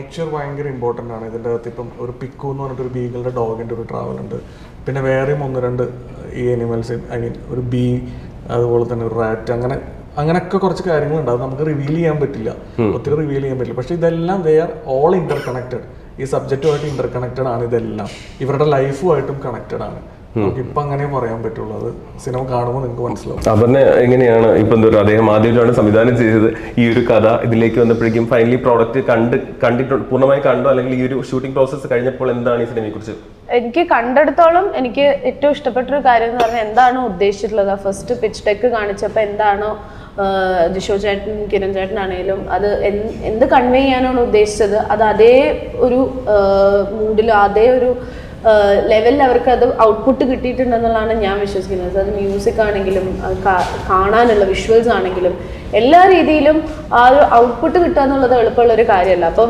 Nature ഭയങ്കര important ആണ് ഇതിൻ്റെ അകത്ത്. ഇപ്പം ഒരു പിക്കു എന്ന് പറഞ്ഞിട്ടൊരു ബീഗിളുടെ ഡോഗിൻ്റെ ഒരു ട്രാവൽ ഉണ്ട്. പിന്നെ വേറെയും 1-2 ഈ അനിമൽസ്, ഐ മീൻ ഒരു ബീ, അതുപോലെ തന്നെ ഒരു റാറ്റ്, അങ്ങനെയൊക്കെ കുറച്ച് കാര്യങ്ങളുണ്ട്. അത് നമുക്ക് റിവീൽ ചെയ്യാൻ പറ്റില്ല, ഒത്തിരി റിവീൽ ചെയ്യാൻ പറ്റില്ല. പക്ഷേ ഇതെല്ലാം they are all Inter connected. ഈ സബ്ജക്റ്റുമായിട്ട് ഇന്റർ കണക്റ്റഡ് ആണ് ഇതെല്ലാം. ഇവരുടെ ലൈഫുമായിട്ടും കണക്റ്റഡ് ആണ്. നമുക്ക് ഇപ്പം അങ്ങനെ പറയാൻ പറ്റുള്ളൂ. അത് സിനിമ കാണുമ്പോൾ നിങ്ങൾക്ക് മനസ്സിലാവും. അപർണ എങ്ങനെയാണ് ഇപ്പം എന്താ പറയുക, അദ്ദേഹം ആദ്യമായിട്ടാണ് സംവിധാനം ചെയ്തത് ഈ ഒരു കഥ. ഇതിലേക്ക് വന്നപ്പോഴേക്കും ഫൈനലി പ്രോഡക്റ്റ് കണ്ടിട്ട് പൂർണ്ണമായി കണ്ടോ, അല്ലെങ്കിൽ ഈ ഒരു ഷൂട്ടിംഗ് പ്രോസസ്സ് കഴിഞ്ഞപ്പോൾ എന്താണ് ഈ സിനിമയെ കുറിച്ച്? എനിക്ക് കണ്ടെടുത്തോളം എനിക്ക് ഏറ്റവും ഇഷ്ടപ്പെട്ടൊരു കാര്യം എന്ന് പറഞ്ഞാൽ എന്താണോ ഉദ്ദേശിച്ചിട്ടുള്ളത്, ഫസ്റ്റ് പിച്ച് ഡെക്ക് കാണിച്ചപ്പോൾ എന്താണോ ജിഷോ ചേട്ടൻ, കിരൺ ചേട്ടനാണേലും അത് എന്ത് കൺവേ ചെയ്യാനാണ് ഉദ്ദേശിച്ചത്, അത് അതേ ഒരു മൂഡിൽ, അതേ ഒരു ലെവലിൽ അവർക്ക് അത് ഔട്ട്പുട്ട് കിട്ടിയിട്ടുണ്ടെന്നുള്ളതാണ് ഞാൻ വിശ്വസിക്കുന്നത്. അത് മ്യൂസിക് ആണെങ്കിലും കാണാനുള്ള വിഷ്വൽസ് ആണെങ്കിലും എല്ലാ രീതിയിലും ആ ഒരു ഔട്ട്പുട്ട് കിട്ടുക എന്നുള്ളത് എളുപ്പമുള്ളൊരു കാര്യമല്ല. അപ്പം